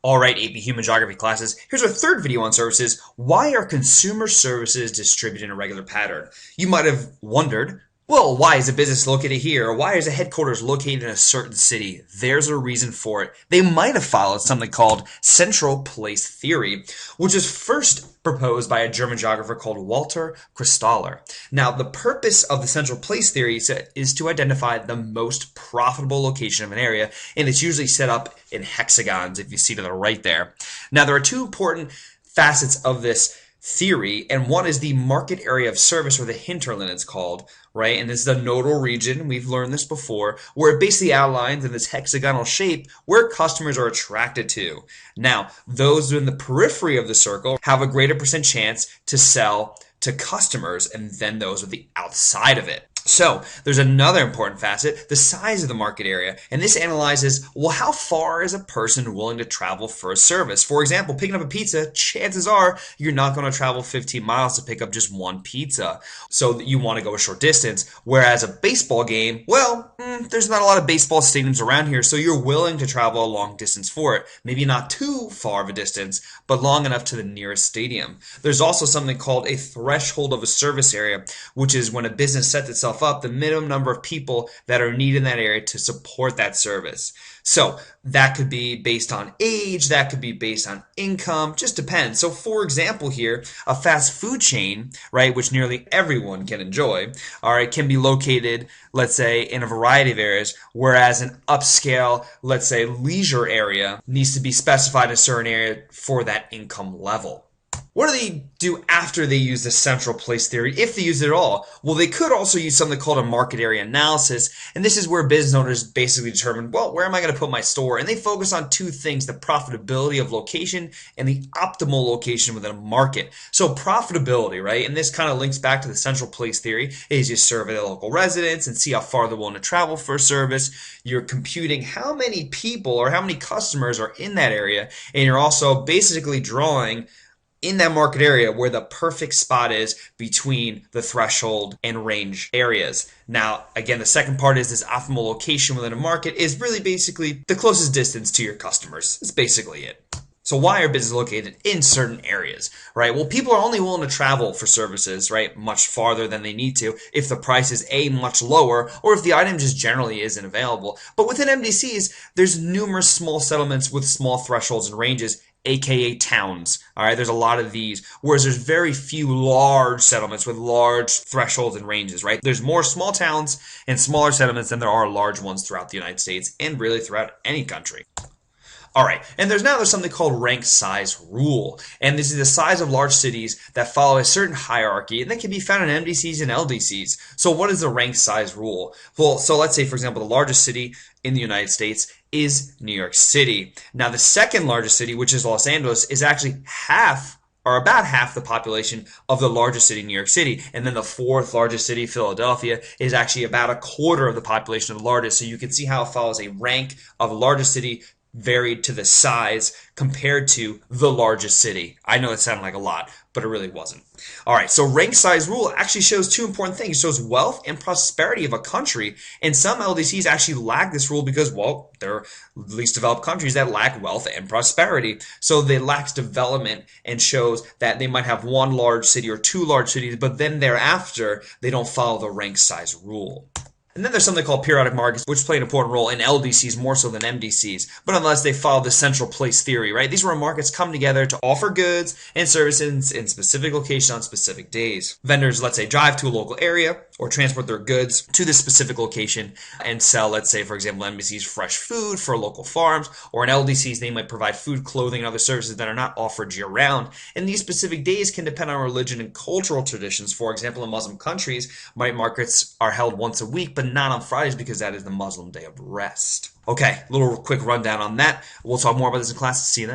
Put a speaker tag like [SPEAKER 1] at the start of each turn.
[SPEAKER 1] Alright, AP Human Geography classes, here's our third video on services. Why are consumer services distributed in a regular pattern? You might have wondered, well, why is a business located here? Or why is a headquarters located in a certain city? There's a reason for it. They might have followed something called central place theory, which was first proposed by a German geographer called Walter Christaller. Now, the purpose of the central place theory is to identify the most profitable location of an area, and it's usually set up in hexagons, if you see to the right there. Now, there are two important facets of this theory, and one is the market area of service, or the hinterland it's called, right? And this is the nodal region, we've learned this before, where it basically outlines in this hexagonal shape where customers are attracted to. Now, those in the periphery of the circle have a greater percent chance to sell to customers than those at the outside of it. So there's another important facet, the size of the market area, and this analyzes, well, how far is a person willing to travel for a service? For example, picking up a pizza, chances are you're not going to travel 15 miles to pick up just one pizza. So you want to go a short distance, whereas a baseball game, well, there's not a lot of baseball stadiums around here, so you're willing to travel a long distance for it. Maybe not too far of a distance, but long enough to the nearest stadium. There's also something called a threshold of a service area, which is when a business sets itself up the minimum number of people that are needed in that area to support that service. So that could be based on age, that could be based on income, just depends. So for example here, a fast food chain, right, which nearly everyone can enjoy, all right, can be located, let's say, in a variety of areas, whereas an upscale, let's say, leisure area needs to be specified in a certain area for that income level. What do they do after they use the central place theory, if they use it at all? Well, they could also use something called a market area analysis, and this is where business owners basically determine, well, where am I going to put my store? And they focus on two things, the profitability of location and the optimal location within a market. So profitability, right, and this kind of links back to the central place theory, is you survey the local residents and see how far they're willing to travel for a service. You're computing how many people or how many customers are in that area, and you're also basically drawing in that market area where the perfect spot is between the threshold and range areas. Now, again, the second part is this optimal location within a market is really basically the closest distance to your customers. That's basically it. So why are businesses located in certain areas, right? Well, people are only willing to travel for services, right, much farther than they need to if the price is A, much lower, or if the item just generally isn't available. But within MDCs, there's numerous small settlements with small thresholds and ranges, aka towns. All right, there's a lot of these, whereas there's very few large settlements with large thresholds and ranges, right? There's more small towns and smaller settlements than there are large ones throughout the United States and really throughout any country. All right, and there's something called rank size rule, and this is the size of large cities that follow a certain hierarchy, and that can be found in MDCs and LDCs. So what is the rank size rule? Well, so let's say, for example, the largest city in the United States is New York City. Now, the second largest city, which is Los Angeles, is actually half or about half the population of the largest city, New York City. And then the fourth largest city, Philadelphia, is actually about a quarter of the population of the largest. So you can see how it follows a rank of the largest city varied to the size compared to the largest city. I know it sounded like a lot, but it really wasn't. All right, so rank size rule actually shows two important things. It shows wealth and prosperity of a country, and some LDCs actually lack this rule because, well, they're least developed countries that lack wealth and prosperity. So they lack development and shows that they might have one large city or two large cities, but then thereafter, they don't follow the rank size rule. And then there's something called periodic markets, which play an important role in LDCs more so than MDCs, but unless they follow the central place theory, right? These are where markets come together to offer goods and services in specific locations on specific days. Vendors, let's say, drive to a local area or transport their goods to this specific location and sell, let's say, for example, MDCs, fresh food for local farms, or in LDCs, they might provide food, clothing, and other services that are not offered year-round. And these specific days can depend on religion and cultural traditions. For example, in Muslim countries, markets are held once a week, but not on Fridays because that is the Muslim day of rest. Okay, little quick rundown on that. We'll talk more about this in class. See you then.